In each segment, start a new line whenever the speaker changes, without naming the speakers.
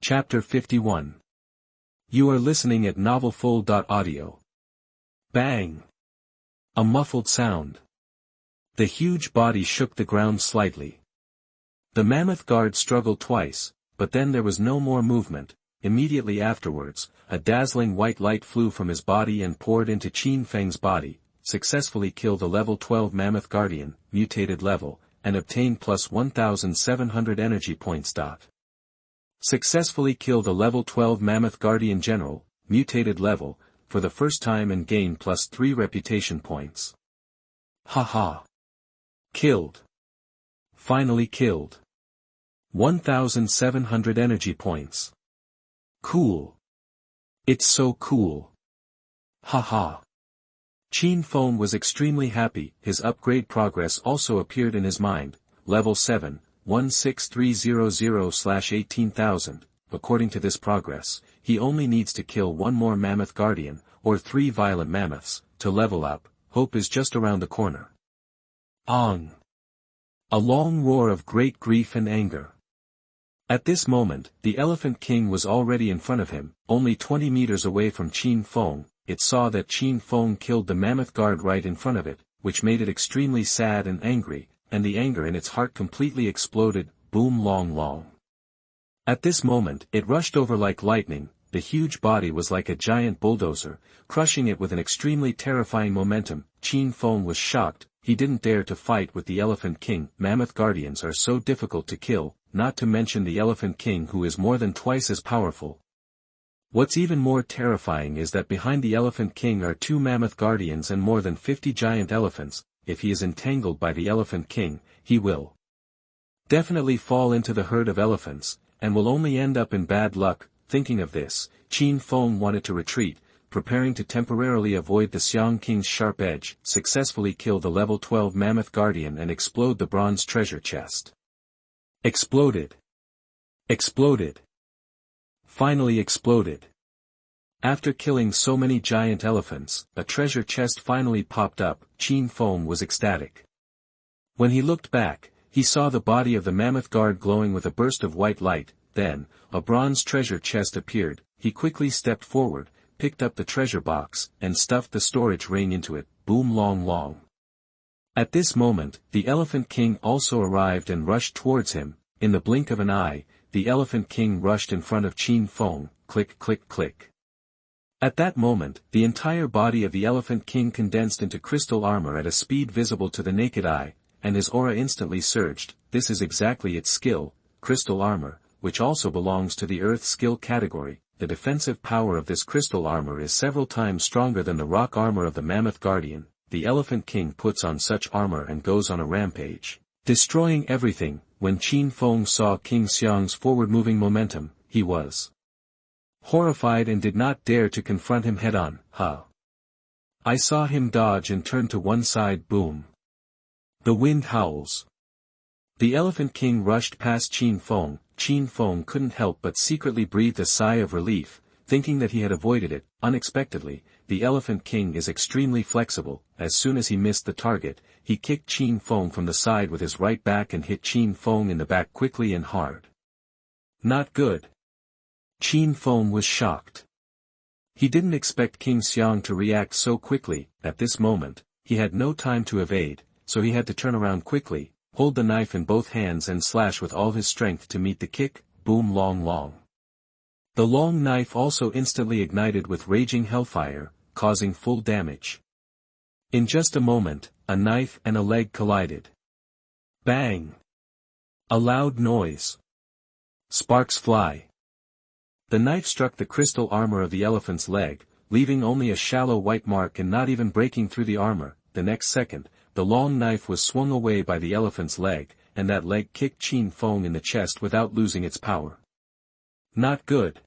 Chapter 51. You are listening at novelfull.audio. Bang! A muffled sound. The huge body shook the ground slightly. The mammoth guard struggled twice, but then there was no more movement. Immediately afterwards, a dazzling white light flew from his body and poured into Qin Feng's body, successfully killed a level 12 mammoth guardian, mutated level, and obtained plus 1,700 energy points. Successfully killed a level 12 mammoth guardian general, mutated level, for the first time and gained plus 3 reputation points. Haha. Killed. Finally killed. 1,700 energy points. Cool. It's so cool. Haha. Qin Feng was extremely happy. His upgrade progress also appeared in his mind. Level 7, 16300/18,000. According to this progress, he only needs to kill one more mammoth guardian, or 3 violent mammoths, to level up. Hope is just around the corner. Ong! A long roar of great grief and anger. At this moment, the Elephant King was already in front of him, only 20 meters away from Qin Feng. It saw that Qin Feng killed the mammoth guard right in front of it, which made it extremely sad and angry, and the anger in its heart completely exploded. Boom long long. At this moment, it rushed over like lightning. The huge body was like a giant bulldozer, crushing it with an extremely terrifying momentum. Qin Feng was shocked. He didn't dare to fight with the Elephant King. Mammoth guardians are so difficult to kill, not to mention the Elephant King, who is more than twice as powerful. What's even more terrifying is that behind the Elephant King are 2 mammoth guardians and more than 50 giant elephants. If he is entangled by the Elephant King, he will definitely fall into the herd of elephants, and will only end up in bad luck. Thinking of this, Qin Feng wanted to retreat, preparing to temporarily avoid the Xiang King's sharp edge, successfully kill the level 12 mammoth guardian and explode the bronze treasure chest. Exploded. Exploded. Finally exploded. After killing so many giant elephants, a treasure chest finally popped up. Qin Feng was ecstatic. When he looked back, he saw the body of the mammoth guard glowing with a burst of white light. Then, a bronze treasure chest appeared. He quickly stepped forward, picked up the treasure box, and stuffed the storage ring into it. Boom long long. At this moment, the Elephant King also arrived and rushed towards him. In the blink of an eye, the Elephant King rushed in front of Qin Feng. Click click click. At that moment, the entire body of the Elephant King condensed into crystal armor at a speed visible to the naked eye, and his aura instantly surged. This is exactly its skill, crystal armor, which also belongs to the earth skill category. The defensive power of this crystal armor is several times stronger than the rock armor of the mammoth guardian. The Elephant King puts on such armor and goes on a rampage, destroying everything. When Qin Feng saw King Xiang's forward-moving momentum, he was horrified and did not dare to confront him head-on. I saw him dodge and turn to one side. Boom. The wind howls. The Elephant King rushed past Qin Feng. Qin Feng couldn't help but secretly breathe a sigh of relief, thinking that he had avoided it. Unexpectedly, the Elephant King is extremely flexible. As soon as he missed the target, he kicked Qin Feng from the side with his right back and hit Qin Feng in the back quickly and hard. Not good. Qin Feng was shocked. He didn't expect King Xiang to react so quickly. At this moment, he had no time to evade, so he had to turn around quickly, hold the knife in both hands and slash with all his strength to meet the kick. Boom long long. The long knife also instantly ignited with raging hellfire, causing full damage. In just a moment, a knife and a leg collided. Bang! A loud noise. Sparks fly. The knife struck the crystal armor of the elephant's leg, leaving only a shallow white mark and not even breaking through the armor. The next second, the long knife was swung away by the elephant's leg, and that leg kicked Qin Feng in the chest without losing its power. Not good.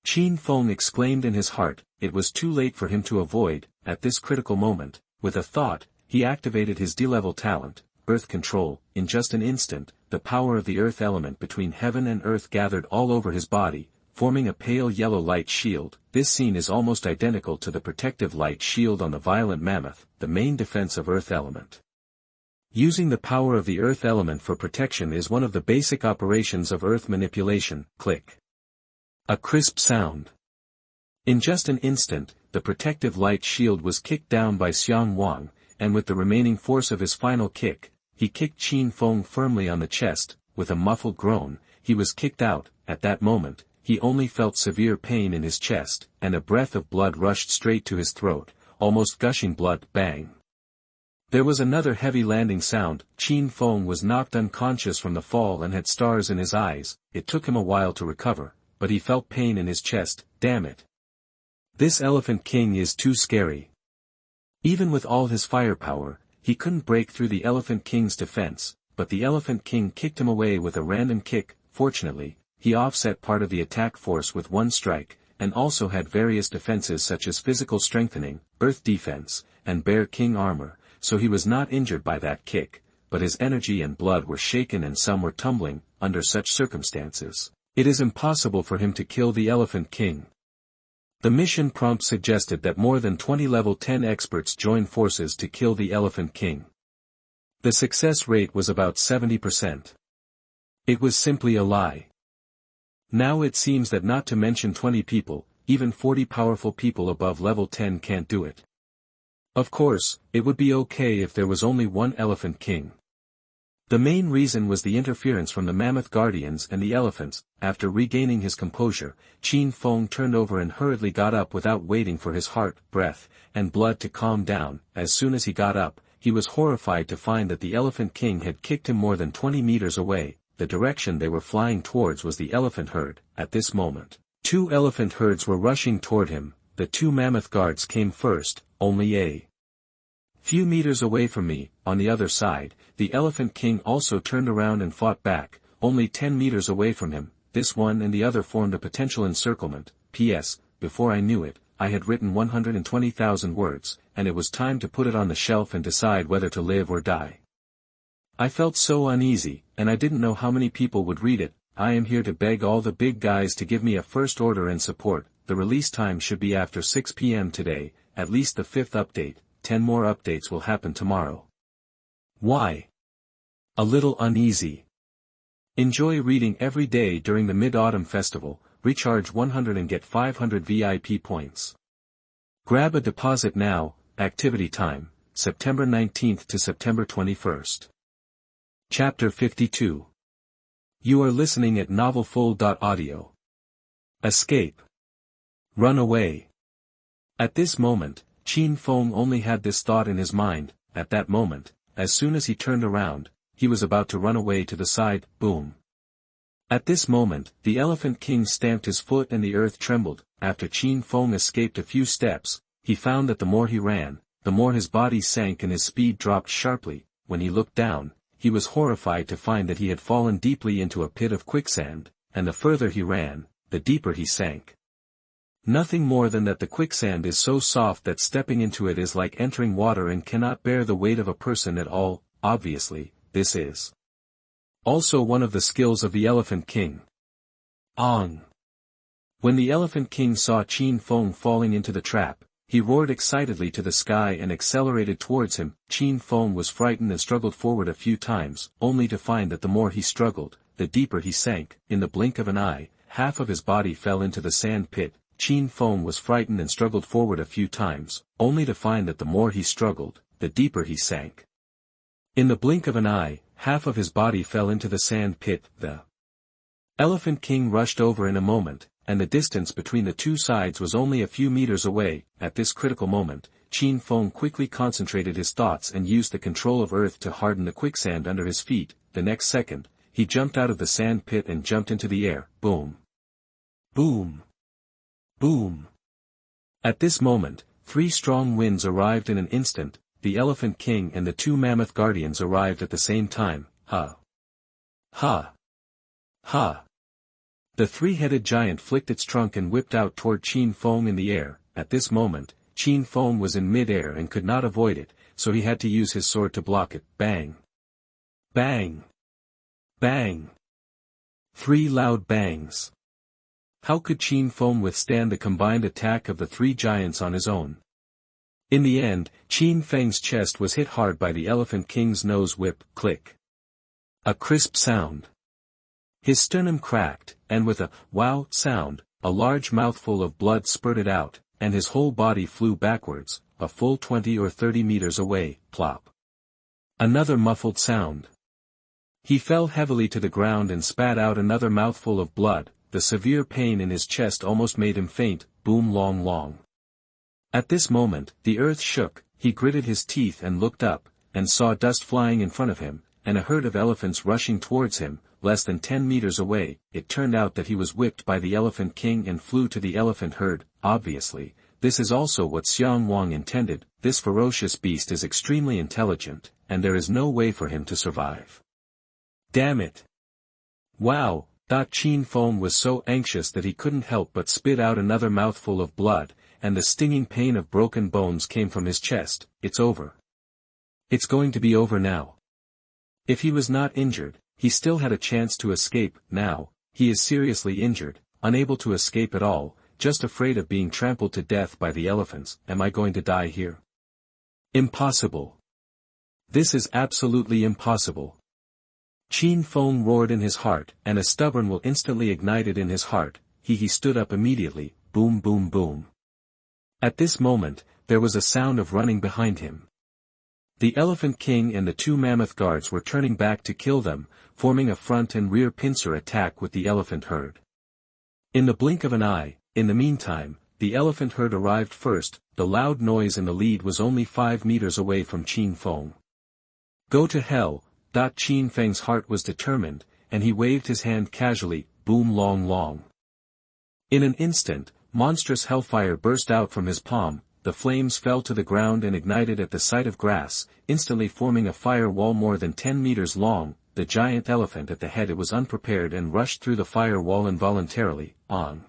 Qin Feng exclaimed in his heart. It was too late for him to avoid. At this critical moment, with a thought, he activated his D-level talent, Earth Control. In just an instant, the power of the earth element between heaven and earth gathered all over his body, forming a pale yellow light shield. This scene is almost identical to the protective light shield on the violent mammoth, the main defense of earth element. Using the power of the earth element for protection is one of the basic operations of earth manipulation. Click. A crisp sound. In just an instant, the protective light shield was kicked down by Xiang Wang, and with the remaining force of his final kick, he kicked Qin Feng firmly on the chest. With a muffled groan, he was kicked out. At that moment, he only felt severe pain in his chest, and a breath of blood rushed straight to his throat, almost gushing blood. Bang! There was another heavy landing sound. Qin Feng was knocked unconscious from the fall and had stars in his eyes. It took him a while to recover, but he felt pain in his chest. Damn it! This Elephant King is too scary. Even with all his firepower, he couldn't break through the Elephant King's defense, but the Elephant King kicked him away with a random kick. Fortunately, he offset part of the attack force with one strike, and also had various defenses such as physical strengthening, earth defense, and Bear King armor, so he was not injured by that kick, but his energy and blood were shaken and some were tumbling. Under such circumstances, it is impossible for him to kill the Elephant King. The mission prompt suggested that more than 20 level 10 experts join forces to kill the Elephant King. The success rate was about 70%. It was simply a lie. Now it seems that not to mention 20 people, even 40 powerful people above level 10 can't do it. Of course, it would be okay if there was only one Elephant King. The main reason was the interference from the Mammoth Guardians and the elephants. After regaining his composure, Qin Feng turned over and hurriedly got up without waiting for his heart, breath, and blood to calm down. As soon as he got up, he was horrified to find that the Elephant King had kicked him more than 20 meters away. The direction they were flying towards was the elephant herd. At this moment, 2 elephant herds were rushing toward him. The 2 mammoth guards came first, only a few meters away from me. On the other side, the Elephant King also turned around and fought back, only 10 meters away from him. This one and the other formed a potential encirclement. P.S. Before I knew it, I had written 120,000 words, and it was time to put it on the shelf and decide whether to live or die. I felt so uneasy, and I didn't know how many people would read it. I am here to beg all the big guys to give me a first order and support. The release time should be after 6 p.m. today, at least the 5th update. 10 more updates will happen tomorrow. Why? A little uneasy. Enjoy reading every day during the Mid-Autumn Festival. Recharge 100 and get 500 VIP points. Grab a deposit now. Activity time, September 19th to September 21st. Chapter 52. You are listening at novelfull.audio. Escape. Run away. At this moment, Qin Feng only had this thought in his mind. At that moment, as soon as he turned around, he was about to run away to the side. Boom. At this moment, the Elephant King stamped his foot and the earth trembled. After Qin Feng escaped a few steps, he found that the more he ran, the more his body sank and his speed dropped sharply. When he looked down, he was horrified to find that he had fallen deeply into a pit of quicksand, and the further he ran, the deeper he sank. Nothing more than that the quicksand is so soft that stepping into it is like entering water and cannot bear the weight of a person at all. Obviously, this is also one of the skills of the Elephant King. Ong! When the Elephant King saw Qin Feng falling into the trap, he roared excitedly to the sky and accelerated towards him. Qin Feng was frightened and struggled forward a few times, only to find that the more he struggled, the deeper he sank. In the blink of an eye, half of his body fell into the sand pit. Qin Feng was frightened and struggled forward a few times, only to find that the more he struggled, the deeper he sank. In the blink of an eye, half of his body fell into the sand pit. The Elephant King rushed over in a moment, and the distance between the two sides was only a few meters away. At this critical moment, Qin Feng quickly concentrated his thoughts and used the control of earth to harden the quicksand under his feet. The next second, he jumped out of the sand pit and jumped into the air. Boom! Boom! Boom! At this moment, 3 strong winds arrived in an instant. The Elephant King and the 2 Mammoth Guardians arrived at the same time. Ha! Ha! Ha! The 3-headed giant flicked its trunk and whipped out toward Qin Feng in the air. At this moment, Qin Feng was in mid-air and could not avoid it, so he had to use his sword to block it. Bang! Bang! Bang! 3 loud bangs. How could Qin Feng withstand the combined attack of the 3 giants on his own? In the end, Qin Feng's chest was hit hard by the Elephant King's nose whip. Click. A crisp sound. His sternum cracked, and with a wow sound, a large mouthful of blood spurted out, and his whole body flew backwards, a full 20 or 30 meters away, plop. Another muffled sound. He fell heavily to the ground and spat out another mouthful of blood. The severe pain in his chest almost made him faint, boom long long. At this moment, the earth shook, he gritted his teeth and looked up, and saw dust flying in front of him, and a herd of elephants rushing towards him, less than 10 meters away. It turned out that he was whipped by the Elephant King and flew to the elephant herd. Obviously, this is also what Xiang Wang intended. This ferocious beast is extremely intelligent, and there is no way for him to survive. Damn it! Wow! Qin Feng was so anxious that he couldn't help but spit out another mouthful of blood, and the stinging pain of broken bones came from his chest. It's over. It's going to be over now. If he was not injured, he still had a chance to escape. Now, he is seriously injured, unable to escape at all, just afraid of being trampled to death by the elephants. Am I going to die here? Impossible. This is absolutely impossible. Qin Feng roared in his heart, and a stubborn will instantly ignited in his heart. He stood up immediately, boom boom boom. At this moment, there was a sound of running behind him. The Elephant King and the two mammoth guards were turning back to kill them, forming a front and rear pincer attack with the elephant herd. In the blink of an eye, in the meantime, the elephant herd arrived first. The loud noise in the lead was only 5 meters away from Qin Feng. Go to hell! Qin Feng's heart was determined, and he waved his hand casually, boom long long. In an instant, monstrous hellfire burst out from his palm. The flames fell to the ground and ignited at the sight of grass, instantly forming a fire wall more than 10 meters long. The giant elephant at the head it was unprepared and rushed through the fire wall involuntarily, on.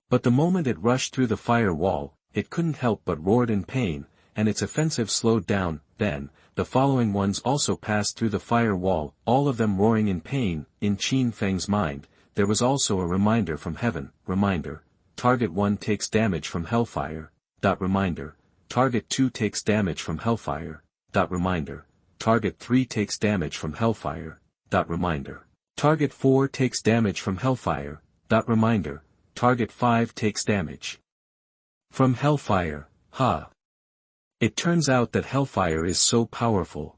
But the moment it rushed through the fire wall, it couldn't help but roared in pain, and its offensive slowed down. Then, the following ones also passed through the fire wall, all of them roaring in pain. In Qin Feng's mind, there was also a reminder from heaven. Reminder, target 1 takes damage from hellfire. Reminder, target 2 takes damage from hellfire. Reminder, target 3 takes damage from hellfire. Reminder, target 4 takes damage from hellfire. Reminder, target 5 takes damage from hellfire. It turns out that hellfire is so powerful.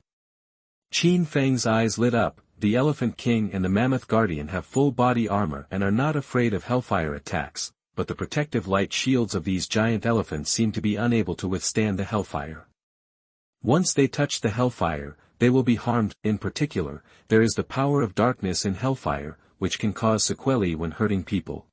Qin Feng's eyes lit up. The Elephant King and the Mammoth Guardian have full body armor and are not afraid of hellfire attacks, but the protective light shields of these giant elephants seem to be unable to withstand the hellfire. Once they touch the hellfire, they will be harmed. In particular, there is the power of darkness in hellfire, which can cause sequelae when hurting people.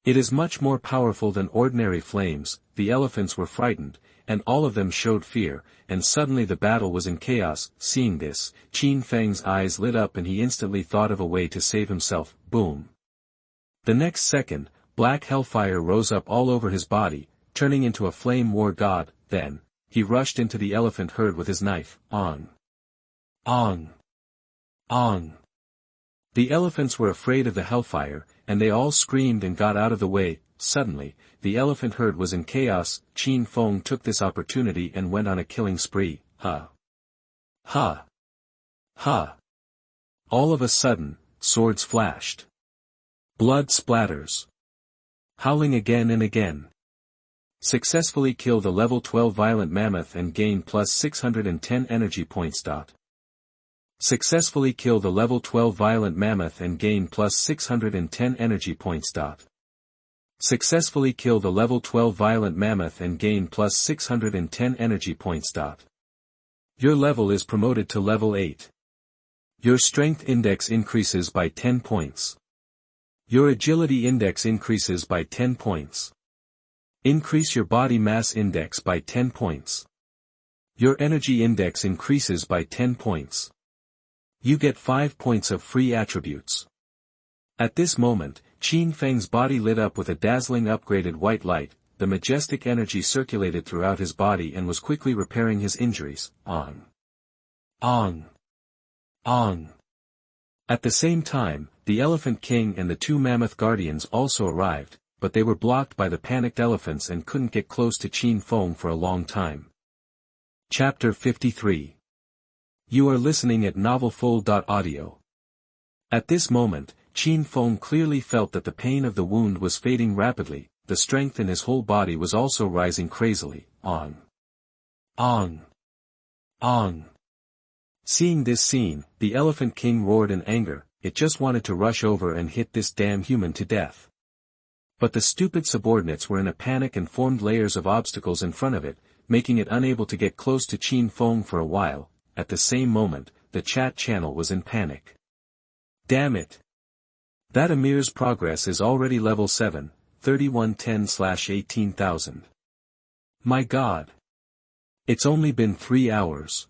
It is much more powerful than ordinary flames. The elephants were frightened, and all of them showed fear, and suddenly the battle was in chaos. Seeing this, Qin Feng's eyes lit up and he instantly thought of a way to save himself. Boom. The next second, black hellfire rose up all over his body, turning into a flame war god. Then, he rushed into the elephant herd with his knife. On. On. On. The elephants were afraid of the hellfire, and they all screamed and got out of the way. Suddenly, the elephant herd was in chaos. Qin Feng took this opportunity and went on a killing spree. Ha! Ha! Ha! All of a sudden, swords flashed. Blood splatters. Howling again and again. Successfully kill the level 12 violent mammoth and gain plus 610 energy points. Successfully kill the level 12 violent mammoth and gain plus 610 energy points. Successfully kill the level 12 violent mammoth and gain plus 610 energy points. Your level is promoted to level 8. Your strength index increases by 10 points. Your agility index increases by 10 points. Increase your body mass index by 10 points. Your energy index increases by 10 points. You get 5 points of free attributes. At this moment, Qin Feng's body lit up with a dazzling upgraded white light. The majestic energy circulated throughout his body and was quickly repairing his injuries. On. On. On. At the same time, the Elephant King and the two Mammoth Guardians also arrived, but they were blocked by the panicked elephants and couldn't get close to Qin Feng for a long time. Chapter 53. You are listening at novelfull.audio. At this moment, Qin Feng clearly felt that the pain of the wound was fading rapidly, the strength in his whole body was also rising crazily. Ong! Ong! Ong! Seeing this scene, the Elephant King roared in anger, it just wanted to rush over and hit this damn human to death. But the stupid subordinates were in a panic and formed layers of obstacles in front of it, making it unable to get close to Qin Feng for a while. At the same moment, the chat channel was in panic. Damn it! That Amir's progress is already level 7, 3110/18,000. My god! It's only been 3 hours.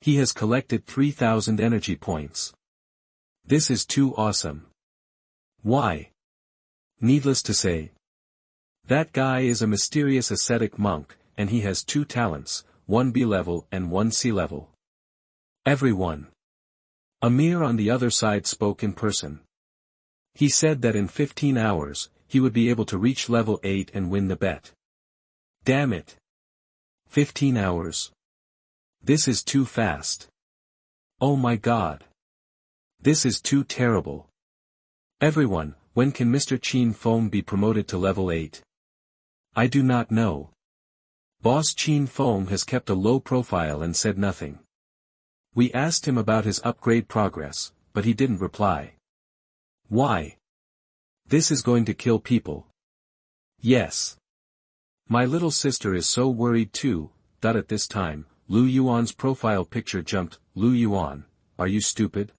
He has collected 3,000 energy points. This is too awesome. Why? Needless to say, that guy is a mysterious ascetic monk, and he has 2 talents, one B-level and one C-level. Everyone. Amir on the other side spoke in person. He said that in 15 hours, he would be able to reach level 8 and win the bet. Damn it. 15 hours. This is too fast. Oh my god. This is too terrible. Everyone, when can Mr. Qin Feng be promoted to level 8? I do not know. Boss Qin Feng has kept a low profile and said nothing. We asked him about his upgrade progress, but he didn't reply. Why? This is going to kill people. Yes. My little sister is so worried too. At this time, Lu Yuan's profile picture jumped. Lu Yuan, are you stupid?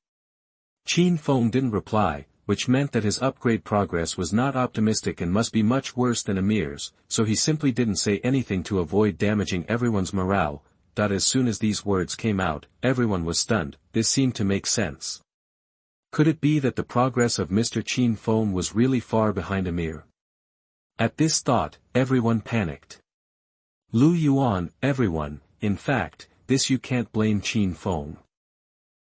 Qin Feng didn't reply, which meant that his upgrade progress was not optimistic and must be much worse than Amir's, so he simply didn't say anything to avoid damaging everyone's morale. As soon as these words came out, everyone was stunned. This seemed to make sense. Could it be that the progress of Mr. Qin Feng was really far behind Amir? At this thought, everyone panicked. Lu Yuan, everyone, in fact, this you can't blame Qin Feng.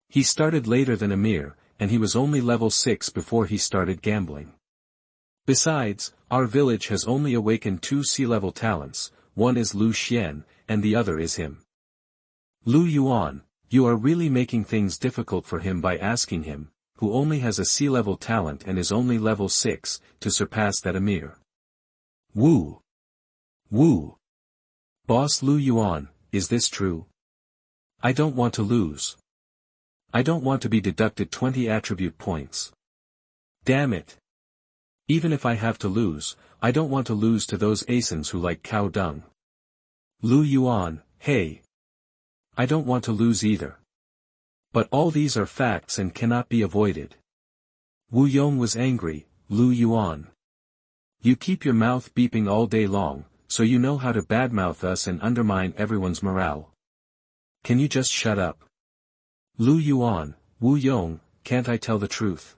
He started later than Amir, and he was only level 6 before he started gambling. Besides, our village has only awakened 2 C-level talents, one is Lu Xian, and the other is him. Lu Yuan, you are really making things difficult for him by asking him, who only has a C-level talent and is only level 6, to surpass that Amir. Woo! Woo! Boss Lu Yuan, is this true? I don't want to lose. I don't want to be deducted 20 attribute points. Damn it. Even if I have to lose, I don't want to lose to those Asins who like cow dung. Lu Yuan, hey. I don't want to lose either. But all these are facts and cannot be avoided. Wu Yong was angry. Lu Yuan. You keep your mouth beeping all day long, so you know how to badmouth us and undermine everyone's morale. Can you just shut up? Lu Yuan, Wu Yong, can't I tell the truth?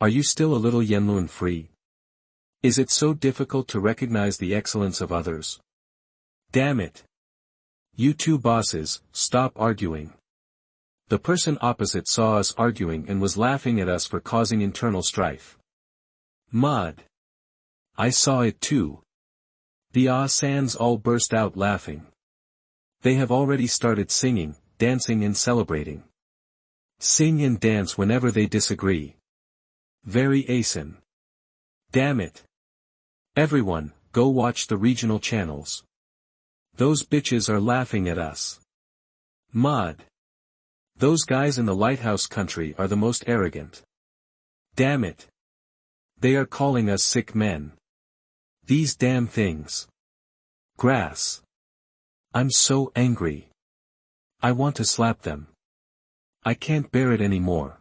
Are you still a little Yanlun free? Is it so difficult to recognize the excellence of others? Damn it. You two bosses, stop arguing. The person opposite saw us arguing and was laughing at us for causing internal strife. Mud. I saw it too. The Sans all burst out laughing. They have already started singing, dancing and celebrating. Sing and dance whenever they disagree. Very Asin. Damn it. Everyone, go watch the regional channels. Those bitches are laughing at us. Mud. Those guys in the lighthouse country are the most arrogant. Damn it. They are calling us sick men. These damn things. Grass. I'm so angry. I want to slap them. I can't bear it anymore.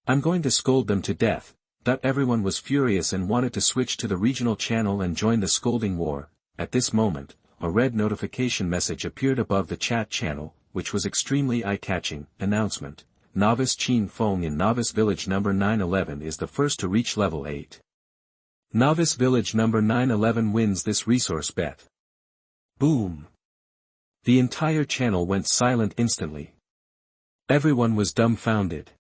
I'm going to scold them to death. Everyone was furious and wanted to switch to the regional channel and join the scolding war. At this moment, a red notification message appeared above the chat channel, which was extremely eye-catching. Announcement. Novice Qin Feng in Novice Village number 911 is the first to reach level 8. Novice Village number 911 wins this resource bet. Boom. The entire channel went silent instantly. Everyone was dumbfounded.